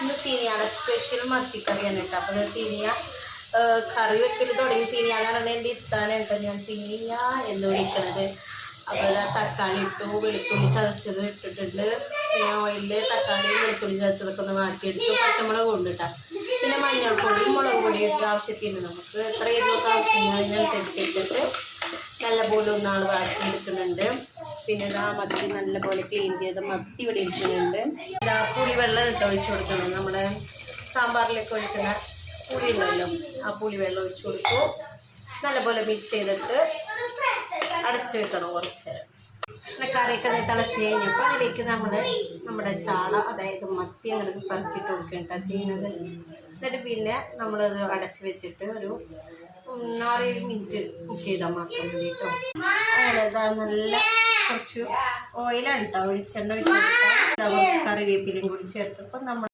ഇന്ന് സീനിയാണ് സ്പെഷ്യൽ മത്തിക്കറിയാണ് കേട്ടോ. അപ്പോൾ സീനിയ കറി വെക്കൽ തുടങ്ങി. സീനിയാന്ന് പറഞ്ഞാൽ എൻ്റെ ഇത്താനായിട്ടോ ഞാൻ സീനിയ എന്ന് വിളിക്കുന്നത്. അപ്പോൾ അത് തക്കാളി ഇട്ടു, വെളുത്തുള്ളി ചതച്ചത് ഇട്ടിട്ടുണ്ട്. പിന്നെ ഓയിലിൽ തക്കാളി വെളുത്തുള്ളി ചതച്ചതൊക്കെ ഒന്ന് മാറ്റിയെടുത്തു. പച്ചമുളക് കൊണ്ടിട്ടാ, പിന്നെ മഞ്ഞൾപ്പൊടി മുളക് പൊടി ഇട്ട് ആവശ്യത്തിന് നമുക്ക് എത്ര എരിവൊക്കെ ആവശ്യമില്ല അതിനനുസരിച്ച് ഇട്ടിട്ട് നല്ലപോലെ ഒന്നാൾ വാഷി എടുക്കുന്നുണ്ട്. പിന്നെ ഇതാ മത്തി നല്ലപോലെ ക്ലീൻ ചെയ്ത് മത്തി ഇവിടെ ഇരിക്കുന്നുണ്ട്. ഇതാ പുളിവെള്ളം ഇട്ട് ഒഴിച്ചു കൊടുക്കണം. നമ്മുടെ സാമ്പാറിലേക്ക് ഒഴിക്കുന്ന പുളി ഉണ്ടല്ലോ, ആ പുളിവെള്ളം ഒഴിച്ചു കൊടുക്കും. നല്ലപോലെ മിക്സ് ചെയ്തിട്ട് അടച്ചു വെക്കണം കുറച്ച് നേരം. പിന്നെ കറിയൊക്കെ തിളച്ച് കഴിഞ്ഞപ്പോൾ അതിലേക്ക് നമ്മുടെ ചാള, അതായത് മത്തി അങ്ങനെ പറക്കിയിട്ട് കൊടുക്കേണ്ട ചെയ്യുന്നത്. എന്നിട്ട് പിന്നെ നമ്മളത് അടച്ച് വെച്ചിട്ട് ഒരു 6-7 മിനിറ്റ് കുക്ക് ചെയ്താൽ മാത്രം മതി കേട്ടോ. അങ്ങനെ നല്ല കുറച്ച് ഓയിലാണ് കേട്ടോ, വെളിച്ചെണ്ണ ഒഴിച്ച് കൊടുത്താൽ കുറച്ച് കറിവേപ്പിലയും കൂടി ചേർത്തപ്പോൾ നമ്മൾ